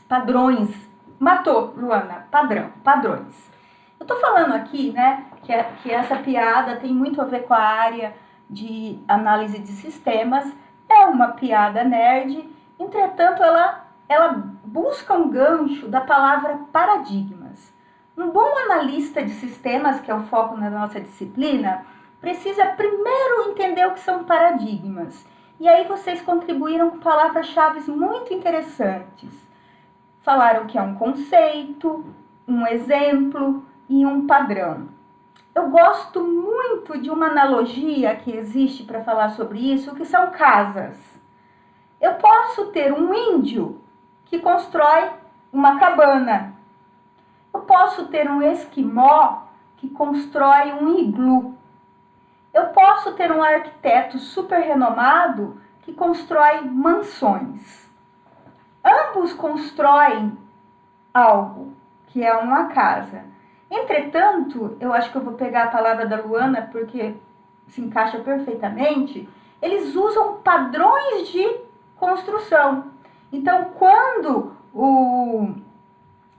Padrões. Matou, Luana. Padrões. Eu tô falando aqui, né, que essa piada tem muito a ver com a área de análise de sistemas. É uma piada nerd, entretanto, ela busca um gancho da palavra paradigmas. Um bom analista de sistemas, que é o foco na nossa disciplina, precisa primeiro entender o que são paradigmas. E aí vocês contribuíram com palavras-chave muito interessantes. Falaram que é um conceito, um exemplo e um padrão. Eu gosto muito de uma analogia que existe para falar sobre isso, que são casas. Eu posso ter um índio que constrói uma cabana. Eu posso ter um esquimó que constrói um iglu. Eu posso ter um arquiteto super renomado que constrói mansões. Ambos constroem algo, que é uma casa. Entretanto, eu acho que eu vou pegar a palavra da Luana porque se encaixa perfeitamente, eles usam padrões de construção. Então, quando o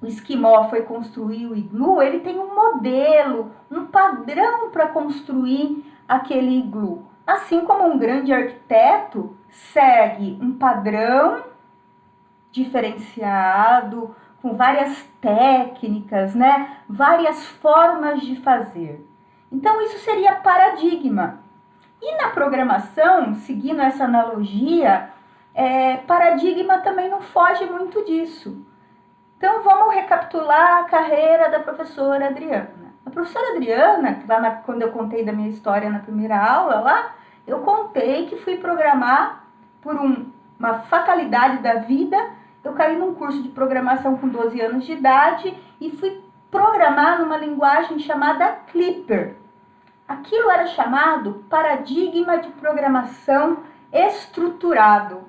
esquimó foi construir o iglu, ele tem um modelo, um padrão para construir aquele iglu. Assim como um grande arquiteto segue um padrão diferenciado, com várias técnicas, né? Várias formas de fazer. Então, isso seria paradigma. E na programação, seguindo essa analogia, paradigma também não foge muito disso. Então, vamos recapitular a carreira da professora Adriana. A professora Adriana, quando eu contei da minha história na primeira aula lá, eu contei que fui programar por uma fatalidade da vida. Eu caí num curso de programação com 12 anos de idade e fui programar numa linguagem chamada Clipper. Aquilo era chamado paradigma de programação estruturado.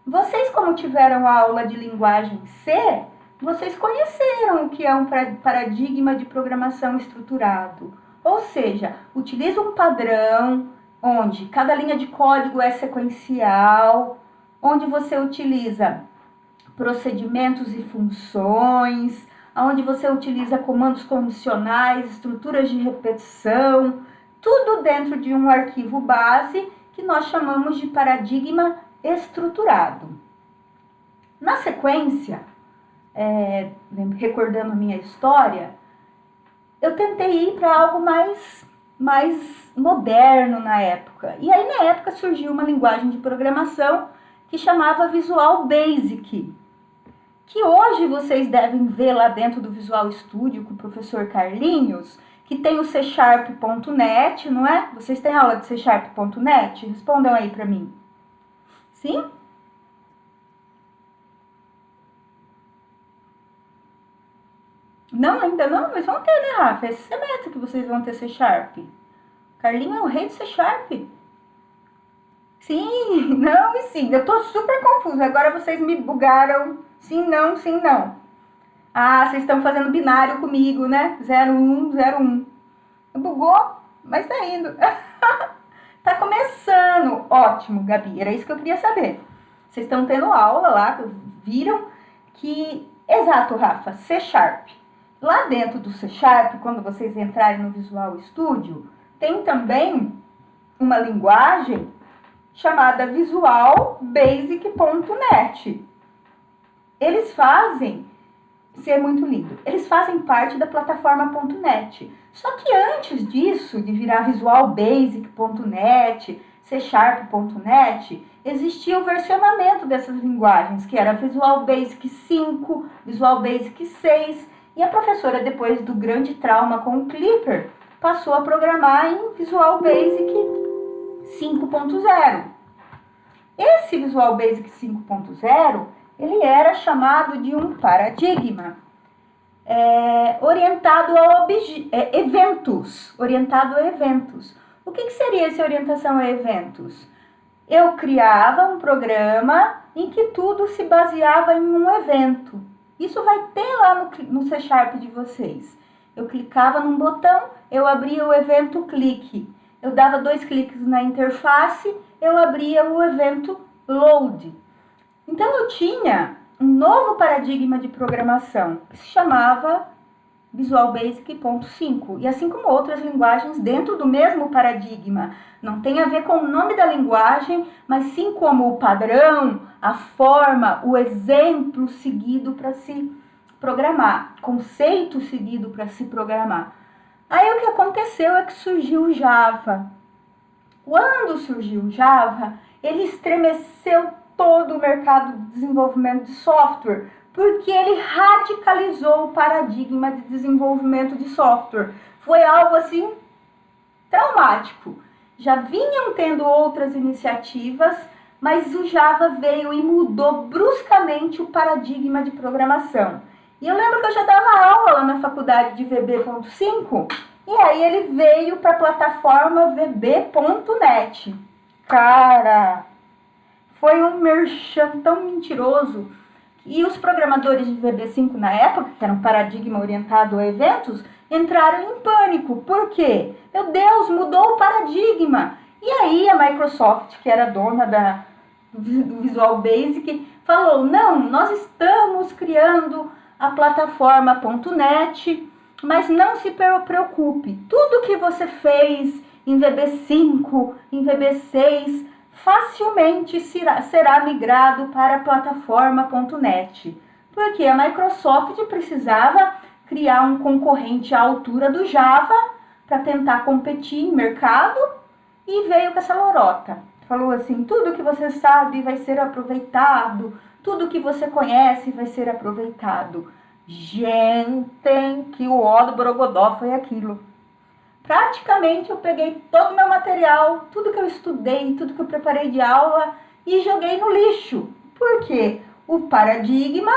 Vocês, como tiveram a aula de linguagem C, vocês conheceram o que é um paradigma de programação estruturado. Ou seja, utiliza um padrão onde cada linha de código é sequencial, onde você utiliza procedimentos e funções, onde você utiliza comandos condicionais, estruturas de repetição, tudo dentro de um arquivo base que nós chamamos de paradigma estruturado. Na sequência, recordando a minha história, eu tentei ir para algo mais moderno na época. E aí, na época, surgiu uma linguagem de programação que chamava Visual Basic, que hoje vocês devem ver lá dentro do Visual Studio com o professor Carlinhos, que tem o C#.net, não é? Vocês têm aula de C#.net? Respondam aí para mim. Sim? Não, ainda não? Mas vão ter, né, Rafa? Esse semestre que vocês vão ter C#. Carlinhos é o rei do C#. Sim, não e sim. Eu tô super confusa. Agora vocês me bugaram. Sim, não, sim, não. Ah, vocês estão fazendo binário comigo, né? 01, 01. Bugou, mas tá indo. Tá começando. Ótimo, Gabi. Era isso que eu queria saber. Vocês estão tendo aula lá, viram que... Exato, Rafa, C#. Lá dentro do C#, quando vocês entrarem no Visual Studio, tem também uma linguagem chamada Visual Basic.net. Eles fazem, isso é muito lindo, eles fazem parte da plataforma.net. Só que antes disso, de virar Visual Basic.net, C#.net, existia o versionamento dessas linguagens, que era Visual Basic 5, Visual Basic 6, e a professora, depois do grande trauma com o Clipper, passou a programar em Visual Basic 5.0. Esse Visual Basic 5.0, ele era chamado de um paradigma orientado a eventos. O que seria essa orientação a eventos? Eu criava um programa em que tudo se baseava em um evento. Isso vai ter lá no C# de vocês. Eu clicava num botão, eu abria o evento clique. Eu dava 2 cliques na interface, eu abria o evento load. Então eu tinha um novo paradigma de programação, que se chamava Visual Basic 5, e assim como outras linguagens dentro do mesmo paradigma. Não tem a ver com o nome da linguagem, mas sim como o padrão, a forma, o exemplo seguido para se programar, conceito seguido para se programar. Aí o que aconteceu é que surgiu o Java. Quando surgiu o Java, ele estremeceu todo o mercado de desenvolvimento de software, porque ele radicalizou o paradigma de desenvolvimento de software. Foi algo assim traumático. Já vinham tendo outras iniciativas, mas o Java veio e mudou bruscamente o paradigma de programação. E eu lembro que eu já dava aula lá na faculdade de VB.5, e aí ele veio para a plataforma VB.net. Cara, foi um merchan tão mentiroso. E os programadores de VB5 na época, que era um paradigma orientado a eventos, entraram em pânico. Por quê? Meu Deus, mudou o paradigma. E aí a Microsoft, que era dona do Visual Basic, falou, não, nós estamos criando a plataforma .NET, mas não se preocupe. Tudo que você fez em VB5, em VB6, facilmente será migrado para a plataforma .NET, porque a Microsoft precisava criar um concorrente à altura do Java para tentar competir em mercado e veio com essa lorota. Falou assim, tudo que você sabe vai ser aproveitado, tudo que você conhece vai ser aproveitado. Gente, que o ó do Borogodó foi aquilo. Praticamente eu peguei todo o meu material, tudo que eu estudei, tudo que eu preparei de aula e joguei no lixo. Por quê? O paradigma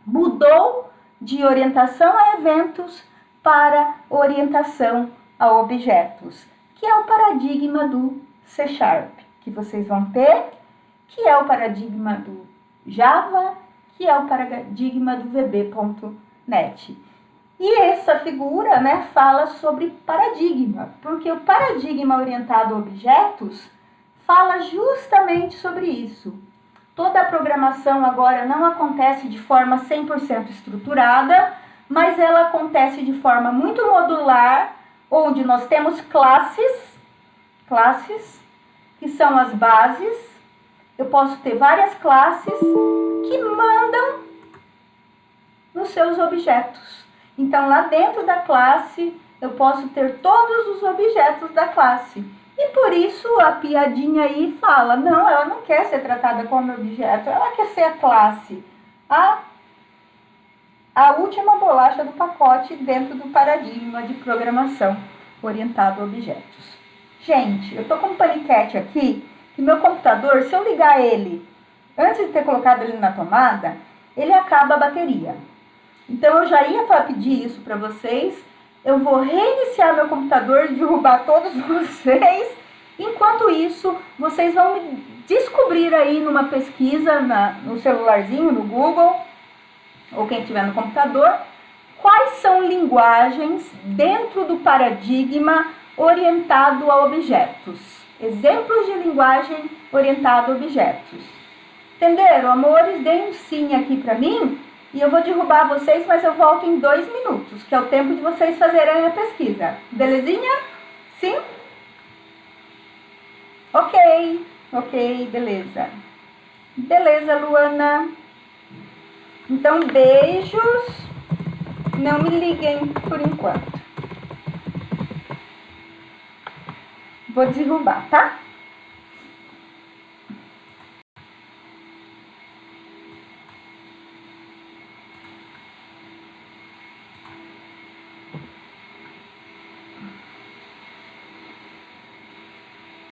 mudou de orientação a eventos para orientação a objetos, que é o paradigma do C#, que vocês vão ter, que é o paradigma do Java, que é o paradigma do VB.net. E essa figura, né, fala sobre paradigma, porque o paradigma orientado a objetos fala justamente sobre isso. Toda a programação agora não acontece de forma 100% estruturada, mas ela acontece de forma muito modular, onde nós temos classes, que são as bases. Eu posso ter várias classes que mandam nos seus objetos. Então, lá dentro da classe, eu posso ter todos os objetos da classe. E por isso, a piadinha aí fala, não, ela não quer ser tratada como objeto, ela quer ser a classe. A última bolacha do pacote dentro do paradigma de programação orientado a objetos. Gente, eu tô com um paniquete aqui, que meu computador, se eu ligar ele, antes de ter colocado ele na tomada, ele acaba a bateria. Então, eu já ia pedir isso para vocês. Eu vou reiniciar meu computador e derrubar todos vocês. Enquanto isso, vocês vão descobrir aí numa pesquisa no celularzinho, no Google, ou quem tiver no computador, quais são linguagens dentro do paradigma orientado a objetos. Exemplos de linguagem orientada a objetos. Entenderam, amores? Deem um sim aqui para mim. E eu vou derrubar vocês, mas eu volto em 2 minutos, que é o tempo de vocês fazerem a pesquisa. Belezinha? Sim? Ok, beleza. Beleza, Luana. Então, beijos. Não me liguem por enquanto. Vou derrubar, tá?